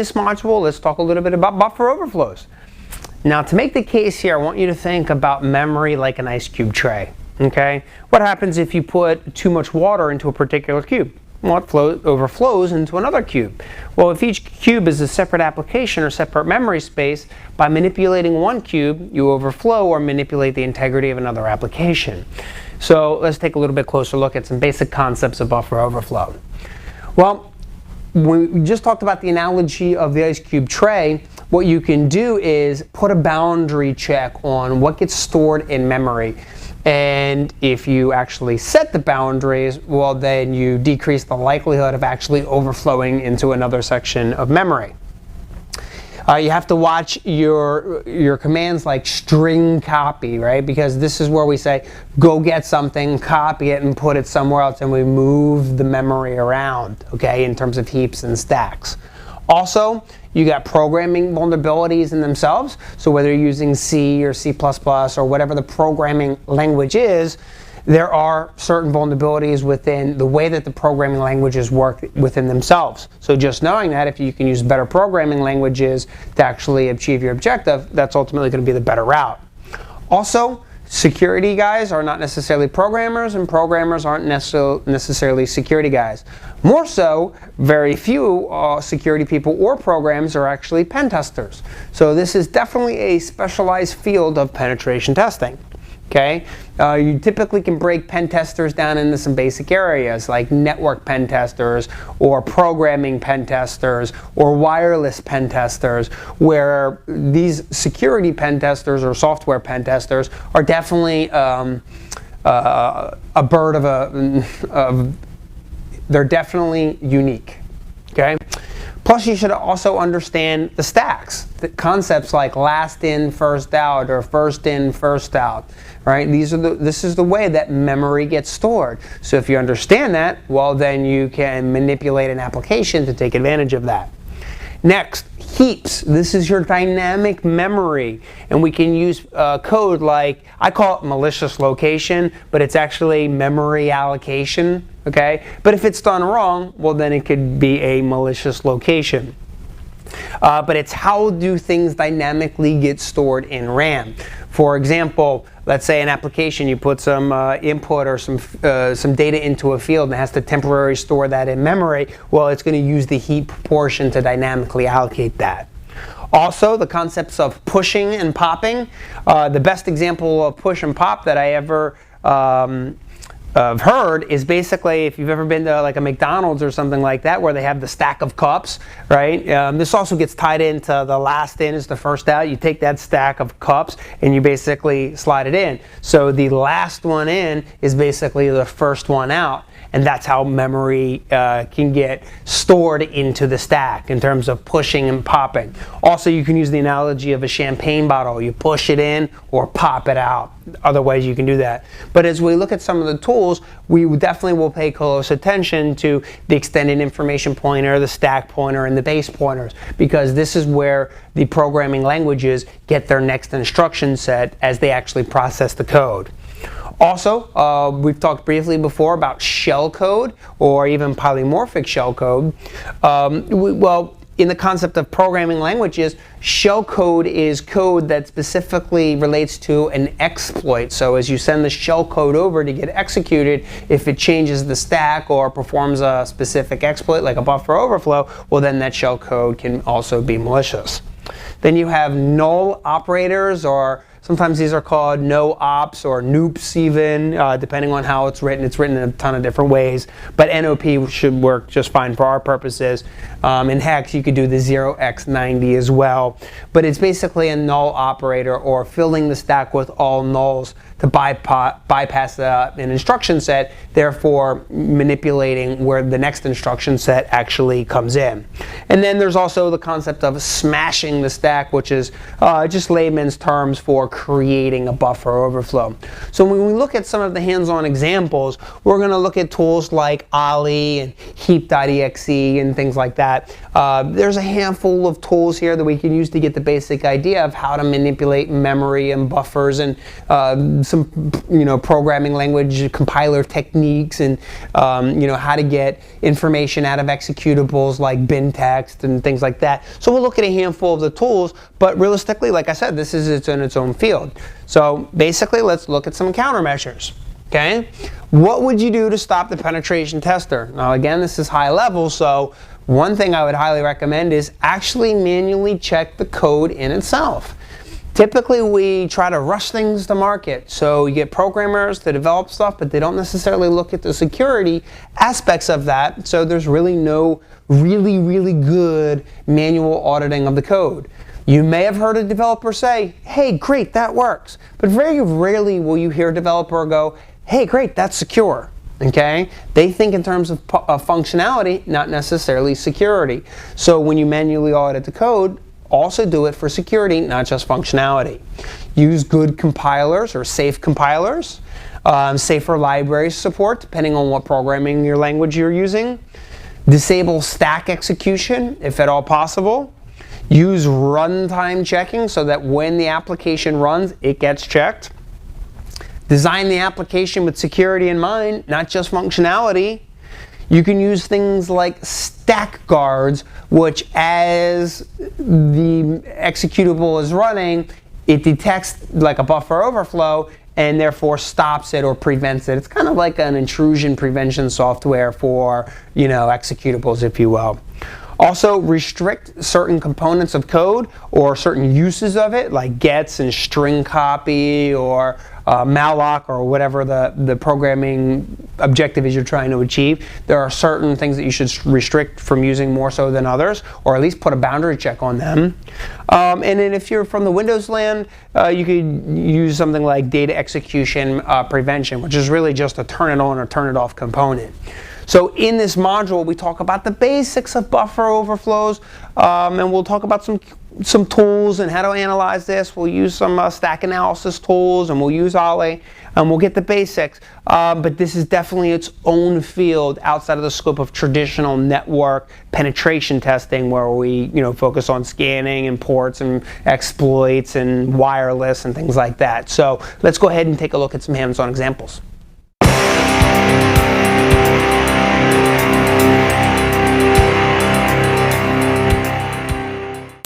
this module, let's talk a little bit about buffer overflows. Now, to make the case here, I want you to think about memory like an ice cube tray. Okay? What happens if you put too much water into a particular cube? Well, it overflows into another cube. Well, if each cube is a separate application or separate memory space, by manipulating one cube, you overflow or manipulate the integrity of another application. So let's take a little bit closer look at some basic concepts of buffer overflow. Well, we just talked about the analogy of the ice cube tray. What you can do is put a boundary check on what gets stored in memory. And if you actually set the boundaries, well, then you decrease the likelihood of actually overflowing into another section of memory. You have to watch your commands like string copy, right? Because this is where we say, go get something, copy it, and put it somewhere else, and we move the memory around, okay, in terms of heaps and stacks. Also, you got programming vulnerabilities in themselves. So whether you're using C or C++ or whatever the programming language is, there are certain vulnerabilities within the way that the programming languages work within themselves. So just knowing that, if you can use better programming languages to actually achieve your objective, that's ultimately going to be the better route. Also, security guys are not necessarily programmers, and programmers aren't necessarily security guys. More so, very few security people or programs are actually pen testers. So this is definitely a specialized field of penetration testing. Okay, you typically can break pen testers down into some basic areas like network pen testers or programming pen testers or wireless pen testers, where these security pen testers or software pen testers are definitely a bird of they're definitely unique. Okay. Plus, you should also understand the stacks, the concepts like last in, first out, or first in, first out, right? This is the way that memory gets stored. So if you understand that, well, then you can manipulate an application to take advantage of that. Next, heaps. This is your dynamic memory, and we can use code like, I call it malicious location, but it's actually memory allocation. Okay, but if it's done wrong, well, then it could be a malicious location. But it's how do things dynamically get stored in RAM. For example, let's say an application, you put some input or some data into a field and it has to temporarily store that in memory. Well, it's going to use the heap portion to dynamically allocate that. Also, the concepts of pushing and popping. The best example of push and pop that I ever I've heard is basically, if you've ever been to like a McDonald's or something like that, where they have the stack of cups, right? This also gets tied into the last in is the first out. You take that stack of cups and you basically slide it in. So the last one in is basically the first one out. And that's how memory can get stored into the stack in terms of pushing and popping. Also, you can use the analogy of a champagne bottle. You push it in or pop it out. Other ways you can do that. But as we look at some of the tools, we definitely will pay close attention to the extended information pointer, the stack pointer, and the base pointers, because this is where the programming languages get their next instruction set as they actually process the code. Also, we've talked briefly before about shellcode or even polymorphic shellcode. Well, in the concept of programming languages, shellcode is code that specifically relates to an exploit. So as you send the shellcode over to get executed, if it changes the stack or performs a specific exploit like a buffer overflow, well, then that shellcode can also be malicious. Then you have null operators, or sometimes these are called no ops or noops even, depending on how it's written. It's written in a ton of different ways, but NOP should work just fine for our purposes. In hex, you could do the 0x90 as well, but it's basically a null operator, or filling the stack with all nulls to bypass an instruction set, therefore manipulating where the next instruction set actually comes in. And then there's also the concept of smashing the stack, which is just layman's terms for creating a buffer overflow. So when we look at some of the hands-on examples, we're going to look at tools like Ollie and heap.exe and things like that. There's a handful of tools here that we can use to get the basic idea of how to manipulate memory and buffers and some programming language compiler techniques, and how to get information out of executables like bin text and things like that. So we'll look at a handful of the tools, but realistically, like I said, this is its own field. So basically, let's look at some countermeasures. Okay, what would you do to stop the penetration tester? Now again, this is high level, so one thing I would highly recommend is actually manually check the code in itself. Typically we try to rush things to market, so you get programmers to develop stuff, but they don't necessarily look at the security aspects of that, so there's really no really good manual auditing of the code. You may have heard a developer say, hey, great, that works, but very rarely will you hear a developer go, hey, great, that's secure. Okay? They think in terms of functionality, not necessarily security. So when you manually audit the code, also do it for security, not just functionality. Use good compilers or safe compilers, safer library support, depending on what programming your language you're using. Disable stack execution, if at all possible. Use runtime checking so that when the application runs, it gets checked. Design the application with security in mind, not just functionality. You can use things like stack guards, which as the executable is running, it detects like a buffer overflow and therefore stops it or prevents it. It's kind of like an intrusion prevention software for, executables, if you will. Also, restrict certain components of code or certain uses of it, like gets and string copy or malloc or whatever the programming objective is you're trying to achieve. There are certain things that you should restrict from using more so than others, or at least put a boundary check on them. And then if you're from the Windows land, you could use something like data execution prevention, which is really just a turn it on or turn it off component. So in this module, we talk about the basics of buffer overflows, and we'll talk about some tools and how to analyze this. We'll use some stack analysis tools, and we'll use Ollie, and we'll get the basics. But this is definitely its own field outside of the scope of traditional network penetration testing, where we focus on scanning and ports and exploits and wireless and things like that. So let's go ahead and take a look at some hands-on examples.